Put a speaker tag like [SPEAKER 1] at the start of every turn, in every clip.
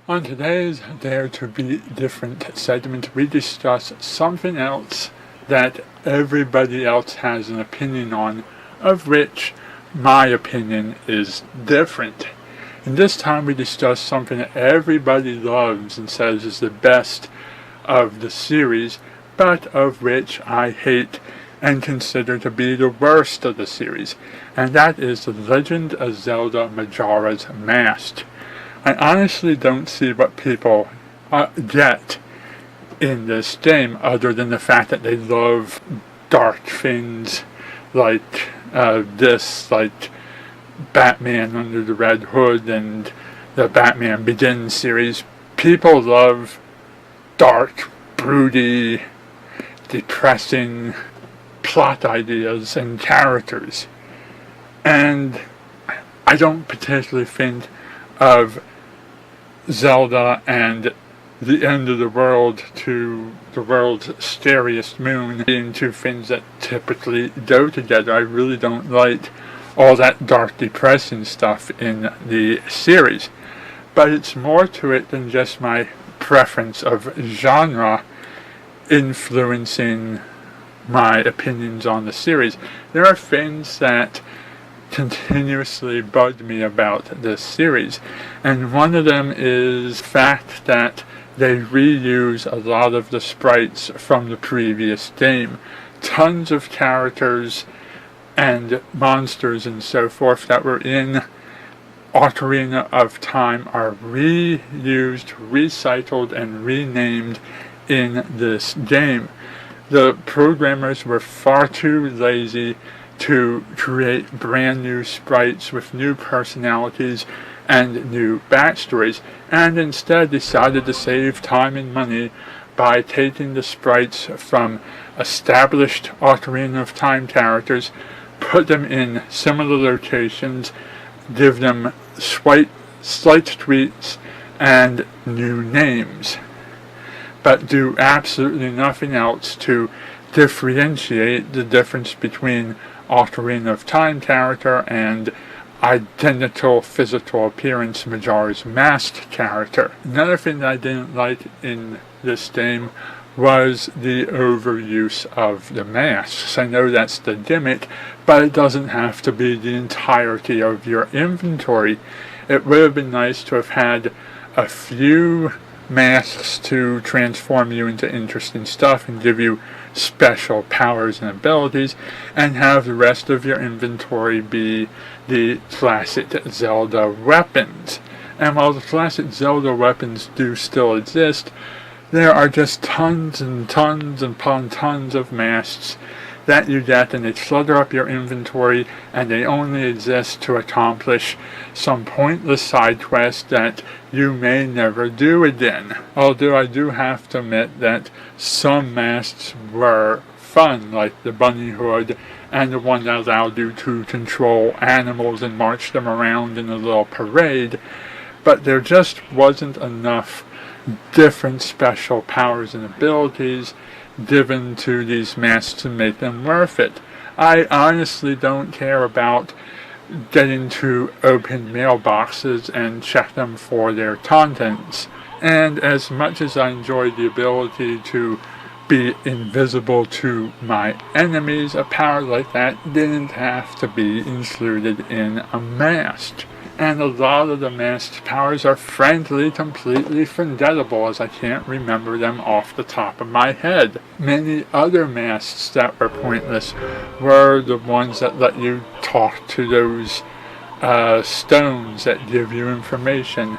[SPEAKER 1] On today's Dare to Be Different segment, we discuss something else that everybody else has an opinion on, of which my opinion is different. And this time we discuss something that everybody loves and says is the best of the series, but of which I hate and consider to be the worst of the series, and that is The Legend of Zelda Majora's Mask. I honestly don't see what people get in this game other than the fact that they love dark things like like Batman Under the Red Hood and the Batman Begins series. People love dark, broody, depressing plot ideas and characters. And I don't particularly think of Zelda and the end of the world to the world's scariest moon being two things that typically go together. I really don't like all that dark, depressing stuff in the series. But it's more to it than just my preference of genre influencing my opinions on the series. There are things that continuously bugged me about this series, and one of them is the fact that they reuse a lot of the sprites from the previous game. Tons of characters and monsters and so forth that were in Ocarina of Time are reused, recycled, and renamed in this game. The programmers were far too lazy to create brand new sprites with new personalities and new backstories, and instead decided to save time and money by taking the sprites from established Ocarina of Time characters, put them in similar locations, give them slight tweaks and new names, but do absolutely nothing else to differentiate the difference between Ocarina of Time character and identical physical appearance Majora's Mask character. Another thing that I didn't like in this game was the overuse of the masks. I know that's the gimmick, but it doesn't have to be the entirety of your inventory. It would have been nice to have had a few masks to transform you into interesting stuff and give you special powers and abilities, and have the rest of your inventory be the classic Zelda weapons. And while the classic Zelda weapons do still exist, there are just tons and tons upon tons of masks that you get, and they clutter up your inventory, and they only exist to accomplish some pointless side quest that you may never do again. Although I do have to admit that some masks were fun, like the bunny hood and the one that allowed you to control animals and march them around in a little parade, but there just wasn't enough different special powers and abilities given to these masks to make them worth it. I honestly don't care about getting to open mailboxes and check them for their contents. And as much as I enjoyed the ability to be invisible to my enemies, a power like that didn't have to be included in a mask. And a lot of the masked powers are frankly completely forgettable, as I can't remember them off the top of my head. Many other masks that were pointless were the ones that let you talk to those stones that give you information,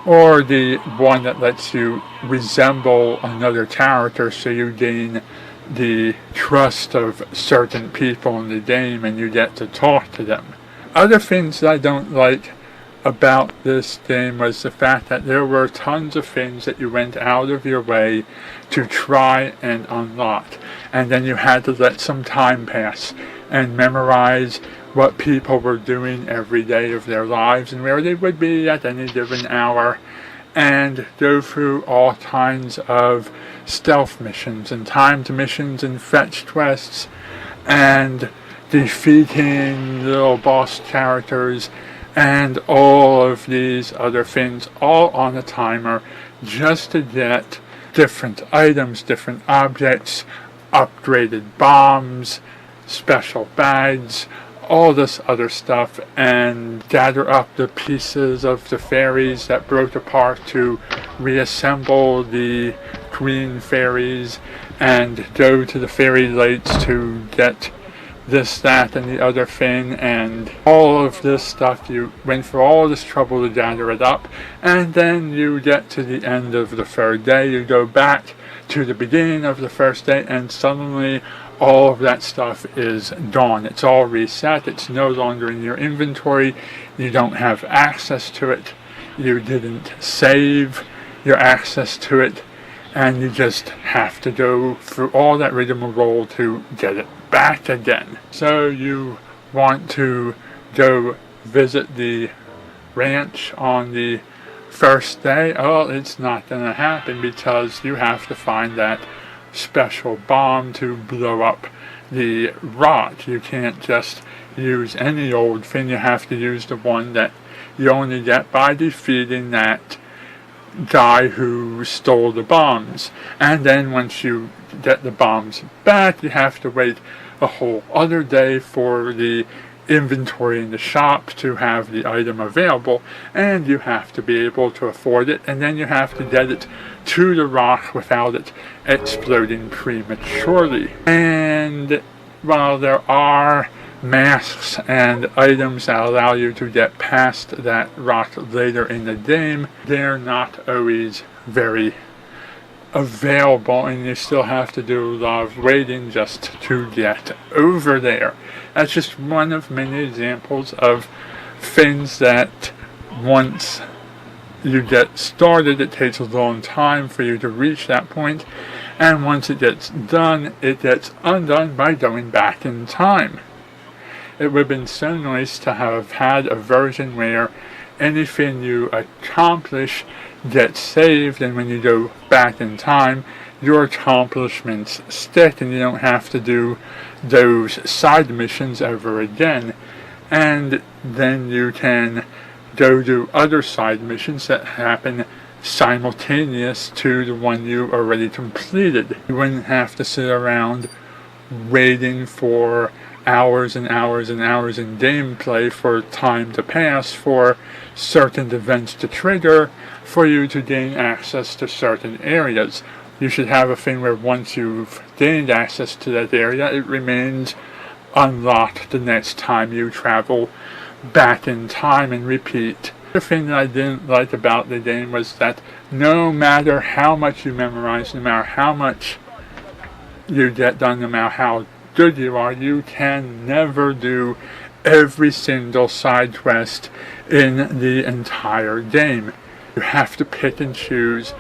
[SPEAKER 1] or the one that lets you resemble another character so you gain the trust of certain people in the game and you get to talk to them. Other things that I don't like about this game was the fact that there were tons of things that you went out of your way to try and unlock, and then you had to let some time pass and memorize what people were doing every day of their lives and where they would be at any given hour, and go through all kinds of stealth missions and timed missions and fetch quests and defeating little boss characters and all of these other things all on a timer just to get different items, different objects, upgraded bombs, special bags, all this other stuff, and gather up the pieces of the fairies that broke apart to reassemble the green fairies, and go to the fairy lakes to get this, that, and the other thing, and all of this stuff. You went through all this trouble to gather it up, and then you get to the end of the third day, you go back to the beginning of the first day, and suddenly all of that stuff is gone. It's all reset. It's no longer in your inventory. You don't have access to it. You didn't save your access to it, and you just have to go through all that rigmarole to get it back again. So you want to go visit the ranch on the first day. Oh, it's not going to happen because you have to find that special bomb to blow up the rock. You can't just use any old thing. You have to use the one that you only get by defeating that guy who stole the bombs. And then once you get the bombs back, you have to wait a whole other day for the inventory in the shop to have the item available, and you have to be able to afford it, and then you have to get it to the rock without it exploding prematurely. And while there are masks and items that allow you to get past that rock later in the game, they're not always very available, and you still have to do a lot of waiting just to get over there. That's just one of many examples of things that once you get started, it takes a long time for you to reach that point, and once it gets done, it gets undone by going back in time. It would have been so nice to have had a version where anything you accomplish gets saved, and when you go back in time, your accomplishments stick, and you don't have to do those side missions ever again. And then you can go do other side missions that happen simultaneous to the one you already completed. You wouldn't have to sit around waiting for hours and hours and hours in gameplay for time to pass, for certain events to trigger, for you to gain access to certain areas. You should have a thing where once you've gained access to that area, it remains unlocked the next time you travel back in time and repeat. The thing that I didn't like about the game was that no matter how much you memorize, no matter how much you get done, no matter how good you are, you can never do every single side quest in the entire game. You have to pick and choose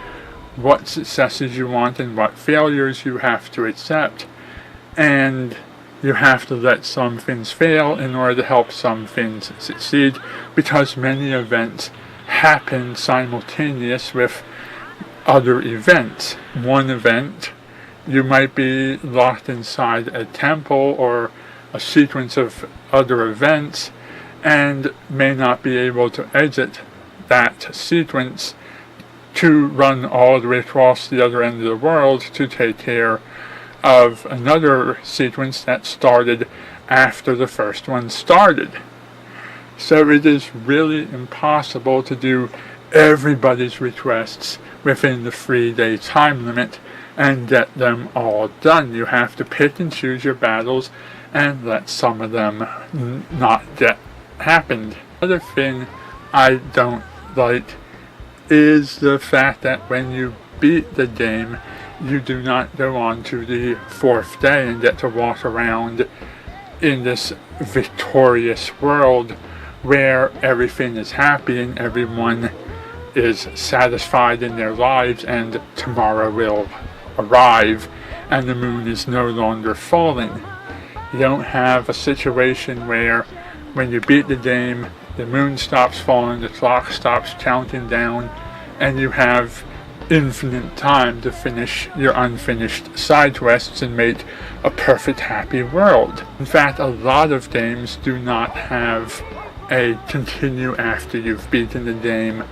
[SPEAKER 1] what successes you want and what failures you have to accept, and you have to let some things fail in order to help some things succeed, because many events happen simultaneous with other events. One event, you might be locked inside a temple or a sequence of other events and may not be able to exit that sequence to run all the way across the other end of the world to take care of another sequence that started after the first one started. So it is really impossible to do everybody's requests within the 3-day time limit and get them all done. You have to pick and choose your battles and let some of them not get happened. Another thing I don't like is the fact that when you beat the game, you do not go on to the 4th day and get to walk around in this victorious world where everything is happy and everyone is satisfied in their lives, and tomorrow will arrive and the moon is no longer falling. You don't have a situation where when you beat the game, the moon stops falling, the clock stops counting down, and you have infinite time to finish your unfinished side quests and make a perfect happy world. In fact, a lot of games do not have a continue after you've beaten the game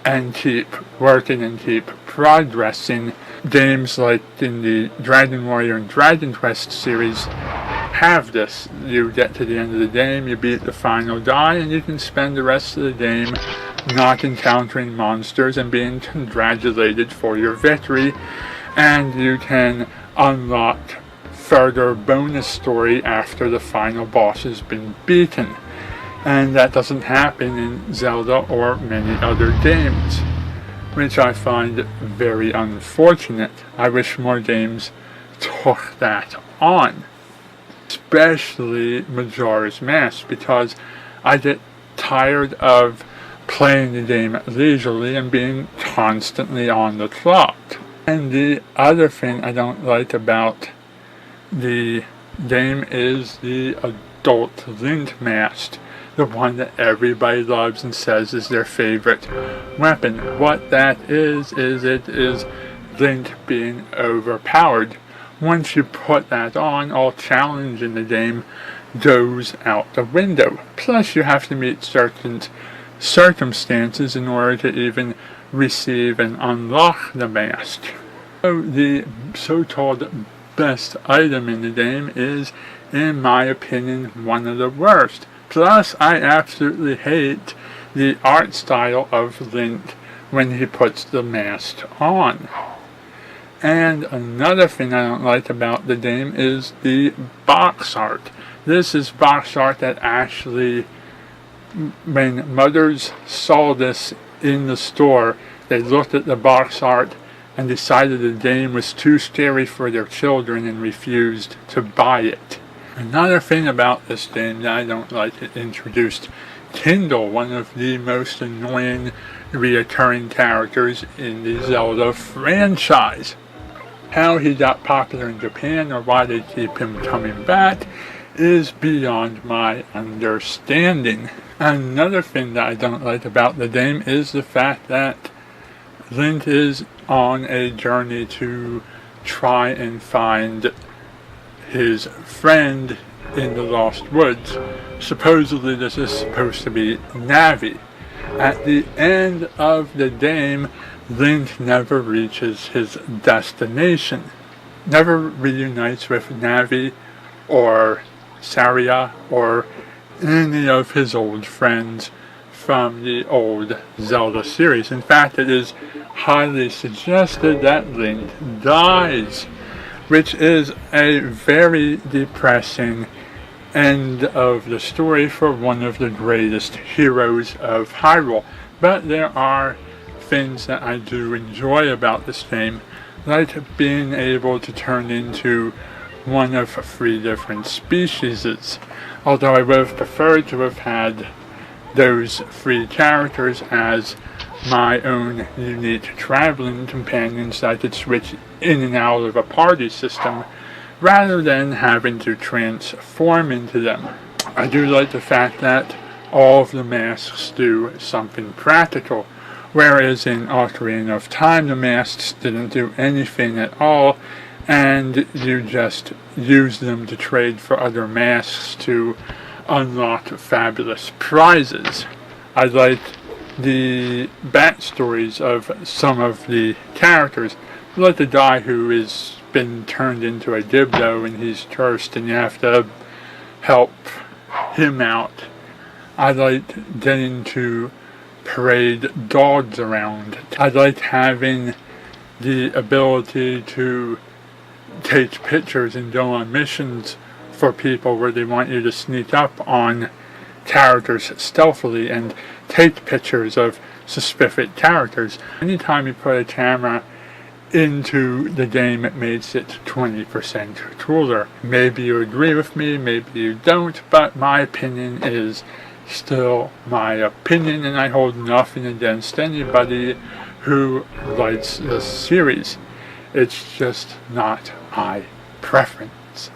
[SPEAKER 1] and keep working and keep progressing. Games like in the Dragon Warrior and Dragon Quest series have this. You get to the end of the game, you beat the final die, and you can spend the rest of the game not encountering monsters and being congratulated for your victory, and you can unlock further bonus story after the final boss has been beaten. And that doesn't happen in Zelda or many other games, which I find very unfortunate. I wish more games took that on, especially Majora's Mask, because I get tired of playing the game leisurely and being constantly on the clock. And the other thing I don't like about the game is the adult Link mask, the one that everybody loves and says is their favorite weapon. What that is it is Link being overpowered. Once you put that on, all challenge in the game goes out the window. Plus you have to meet certain circumstances in order to even receive and unlock the mask. So the so-called best item in the game is, in my opinion, one of the worst. Plus, I absolutely hate the art style of Link when he puts the mask on. And another thing I don't like about the game is the box art. This is box art that actually, when mothers saw this in the store, they looked at the box art and decided the game was too scary for their children and refused to buy it. Another thing about this game that I don't like, it introduced Tyndall, one of the most annoying reoccurring characters in the Zelda franchise. How he got popular in Japan or why they keep him coming back is beyond my understanding. Another thing that I don't like about the game is the fact that Link is on a journey to try and find his friend in the Lost Woods. Supposedly this is supposed to be Navi. At the end of the game, Link never reaches his destination, never reunites with Navi or Saria or any of his old friends from the old Zelda series. In fact, it is highly suggested that Link dies, which is a very depressing end of the story for one of the greatest heroes of Hyrule. But there are things that I do enjoy about this game, like being able to turn into one of 3 different species, although I would have preferred to have had those 3 characters as my own unique traveling companions that I could switch in and out of a party system rather than having to transform into them. I do like the fact that all of the masks do something practical, whereas in Ocarina of Time the masks didn't do anything at all, and you just use them to trade for other masks to unlock fabulous prizes. I like the backstories of some of the characters, like the guy who has been turned into a Dibdo and he's cursed and you have to help him out. I like getting to parade dogs around. I like having the ability to take pictures and go on missions for people where they want you to sneak up on characters stealthily and take pictures of suspicious characters. Anytime you put a camera into the game, it makes it 20% cooler. Maybe you agree with me, maybe you don't, but my opinion is still my opinion, and I hold nothing against anybody who likes this series. It's just not my preference.